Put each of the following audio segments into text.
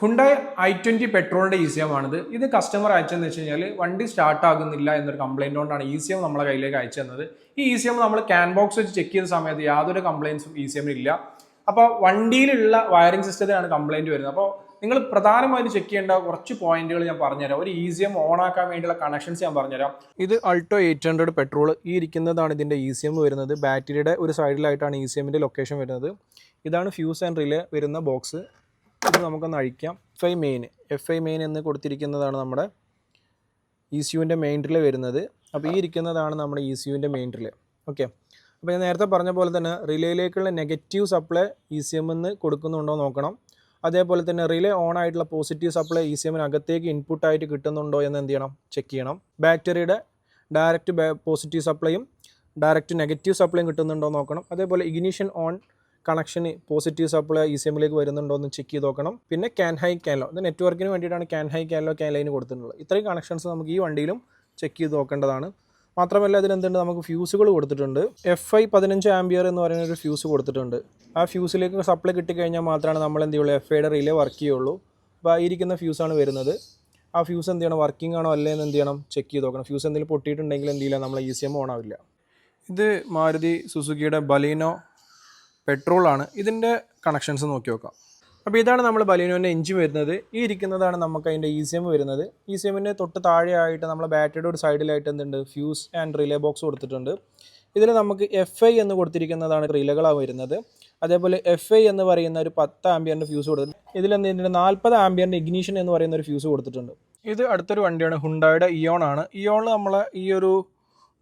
Hyundai i20 പെട്രോളിന്റെ ECM ആണിത്. ഇത് കസ്റ്റമർ അയച്ചതെന്ന് വെച്ച് കഴിഞ്ഞാൽ വണ്ടി സ്റ്റാർട്ട് ആകുന്നില്ല എന്നൊരു കംപ്ലൈന്റ് കൊണ്ടാണ് ECM നമ്മളെ കയ്യിലേക്ക് അയച്ചു തന്നത്. ഈ ECM നമ്മൾ ക്യാൻ ബോക്സ് വെച്ച് ചെക്ക് ചെയ്ത സമയത്ത് യാതൊരു കംപ്ലൈൻസും ECM ഇല്ല. അപ്പോൾ വണ്ടിയിലുള്ള വയറിംഗ് സിസ്റ്റത്തിലാണ് കംപ്ലൈന്റ് വരുന്നത്. അപ്പോൾ നിങ്ങൾ പ്രധാനമായും ചെക്ക് ചെയ്യേണ്ട കുറച്ച് പോയിന്റുകൾ ഞാൻ പറഞ്ഞുതരാം. ഒരു ECM ഓൺ ആക്കാൻ വേണ്ടിയുള്ള കണക്ഷൻസ് ഞാൻ പറഞ്ഞുതരാം. ഇത് അൾട്ടോ 800 പെട്രോൾ. ഈ ഇരിക്കുന്നതാണ് ഇതിന്റെ ECM വരുന്നത്. ബാറ്ററിയുടെ ഒരു സൈഡിലായിട്ടാണ് ECMന്റെ ലൊക്കേഷൻ വരുന്നത്. ഇതാണ് ഫ്യൂസ് ആൻഡ് റിലേ വരുന്ന ബോക്സ്. ഇത് നമുക്കൊന്ന് അഴിക്കാം. FI മെയിൻ എന്ന് കൊടുത്തിരിക്കുന്നതാണ് നമ്മുടെ ECUവിൻ്റെ മെയിൻ റിലേ വരുന്നത്. അപ്പോൾ ഈ ഇരിക്കുന്നതാണ് നമ്മുടെ ECUവിൻ്റെ മെയിൻ റിലേ. ഓക്കെ, അപ്പോൾ ഞാൻ നേരത്തെ പറഞ്ഞ പോലെ തന്നെ റിലേയിലേക്കുള്ള നെഗറ്റീവ് സപ്ലൈ ECM എന്ന് കൊടുക്കുന്നുണ്ടോ നോക്കണം. അതേപോലെ തന്നെ റിലേ ഓൺ ആയിട്ടുള്ള പോസിറ്റീവ് സപ്ലൈ ECMനകത്തേക്ക് ഇൻപുട്ടായിട്ട് കിട്ടുന്നുണ്ടോ എന്ന് എന്ത് ചെയ്യണം, ചെക്ക് ചെയ്യണം. ബാറ്ററിയുടെ ഡയറക്റ്റ് പോസിറ്റീവ് സപ്ലൈയും ഡയറക്റ്റ് നെഗറ്റീവ് സപ്ലൈയും കിട്ടുന്നുണ്ടോ നോക്കണം. അതേപോലെ ഇഗ്നിഷൻ ഓൺ കണക്ഷന് പോസിറ്റീവ് സപ്ലൈ ECMലേക്ക് വരുന്നുണ്ടോ എന്ന് ചെക്ക് ചെയ്ത് നോക്കണം. പിന്നെ ക്യാൻ ഹൈ ക്യാൻ ലോ, ഇത് നെറ്റ്വർക്കിന് വേണ്ടിയിട്ടാണ് CAN high CAN low CAN line കൊടുത്തിട്ടുള്ളത്. ഇത്രയും കണക്ഷൻസ് നമുക്ക് ഈ വണ്ടിയിലും ചെക്ക് ചെയ്ത് നോക്കേണ്ടതാണ്. മാത്രമല്ല ഇതിലെന്തുണ്ട്, നമുക്ക് ഫ്യൂസുകൾ കൊടുത്തിട്ടുണ്ട്. FI 15 ആംപിയർ എന്ന് പറയുന്ന ഒരു ഫ്യൂസ് കൊടുത്തിട്ടുണ്ട്. ആ ഫ്യൂസിലേക്ക് സപ്ലൈ കിട്ടിക്കഴിഞ്ഞാൽ മാത്രമാണ് നമ്മൾ എന്ത് ചെയ്യുള്ളൂ, FIയുടെ റിലേ വർക്ക് ചെയ്യുള്ളൂ. അപ്പോൾ ആ ഇരിക്കുന്ന ഫ്യൂസാണ് വരുന്നത്. ആ ഫ്യൂസ് എന്ത് ചെയ്യണം, വർക്കിംഗ് ആണോ അല്ലേ എന്ന് എന്ത് ചെയ്യണം, ചെക്ക് ചെയ്ത് നോക്കണം. ഫ്യൂസ് എന്തെങ്കിലും പൊട്ടിയിട്ടുണ്ടെങ്കിൽ എന്ത് ചെയ്യില്ല, നമ്മളെ ECM ഓൺ ആവില്ല. ഇത് മാരുതി സുസുക്കിയുടെ ബലീനോ പെട്രോളാണ്. ഇതിൻ്റെ കണക്ഷൻസ് നോക്കി നോക്കാം. അപ്പോൾ ഇതാണ് നമ്മൾ ബലീനോൻ്റെ എഞ്ചിൻ വരുന്നത്. ഈ ഇരിക്കുന്നതാണ് നമുക്ക് അതിൻ്റെ ECM വരുന്നത്. ECMൻ്റെ തൊട്ട് താഴെയായിട്ട് നമ്മൾ ബാറ്ററിയുടെ ഒരു സൈഡിലായിട്ട് എന്തുണ്ട്, ഫ്യൂസ് ആൻഡ് റിലേ ബോക്സ് കൊടുത്തിട്ടുണ്ട്. ഇതിൽ നമുക്ക് FI എന്ന് കൊടുത്തിരിക്കുന്നതാണ് റിലകളാണ് വരുന്നത്. അതേപോലെ FI എന്ന് പറയുന്ന ഒരു 10 ആംപിയറിൻ്റെ ഫ്യൂസ് കൊടുത്തിട്ടുണ്ട്. ഇതിലെന്ത് 40 ആംപിയറിൻ്റെ ഇഗ്നിഷൻ എന്ന് പറയുന്ന ഒരു ഫ്യൂസ് കൊടുത്തിട്ടുണ്ട്. ഇത് അടുത്തൊരു വണ്ടിയാണ്, ഹുണ്ടായുടെ ഇയോൺ ആണ്. ഇയോണിൽ നമ്മളെ ഈ ഒരു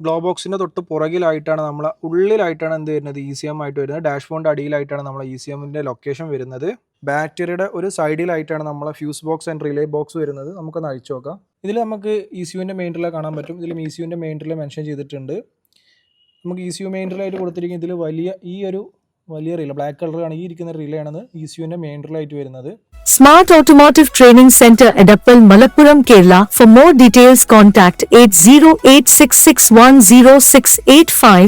ഗ്ലോ ബോക്സിൻ്റെ തൊട്ട് പുറകിലായിട്ടാണ് നമ്മളെ ഉള്ളിലായിട്ടാണ് എന്ത് വരുന്നത്, ECM ആയിട്ട് വരുന്നത്. ഡാഷ്ബോർഡിൻ്റെ അടിയിലായിട്ടാണ് നമ്മളെ ECMൻ്റെ ലൊക്കേഷൻ വരുന്നത്. ബാറ്ററിയുടെ ഒരു സൈഡിലായിട്ടാണ് നമ്മളെ fuse box and relay box വരുന്നത്. നമുക്കൊന്ന് അഴിച്ചു നോക്കാം. ഇതിൽ നമുക്ക് ECUവിൻ്റെ മെയിൻ റിലേ കാണാൻ പറ്റും. ഇതിലും ECUവിൻ്റെ മെയിൻ റിലേ മെൻഷൻ ചെയ്തിട്ടുണ്ട്. നമുക്ക് ECU മെയിൻ റിലേ ആയിട്ട് കൊടുത്തിരിക്കുന്നത് ഇതിൽ വലിയ റിലേ ബ്ലാക്ക് കളറാണ്. ഈ ഇരിക്കുന്ന റിലേ ആണ് ECUവിൻ്റെ മെയിൻ റിലേ ആയിട്ട് വരുന്നത്. Smart Automotive Training Center Edappal, Malappuram, Kerala. For more details contact 8086610685.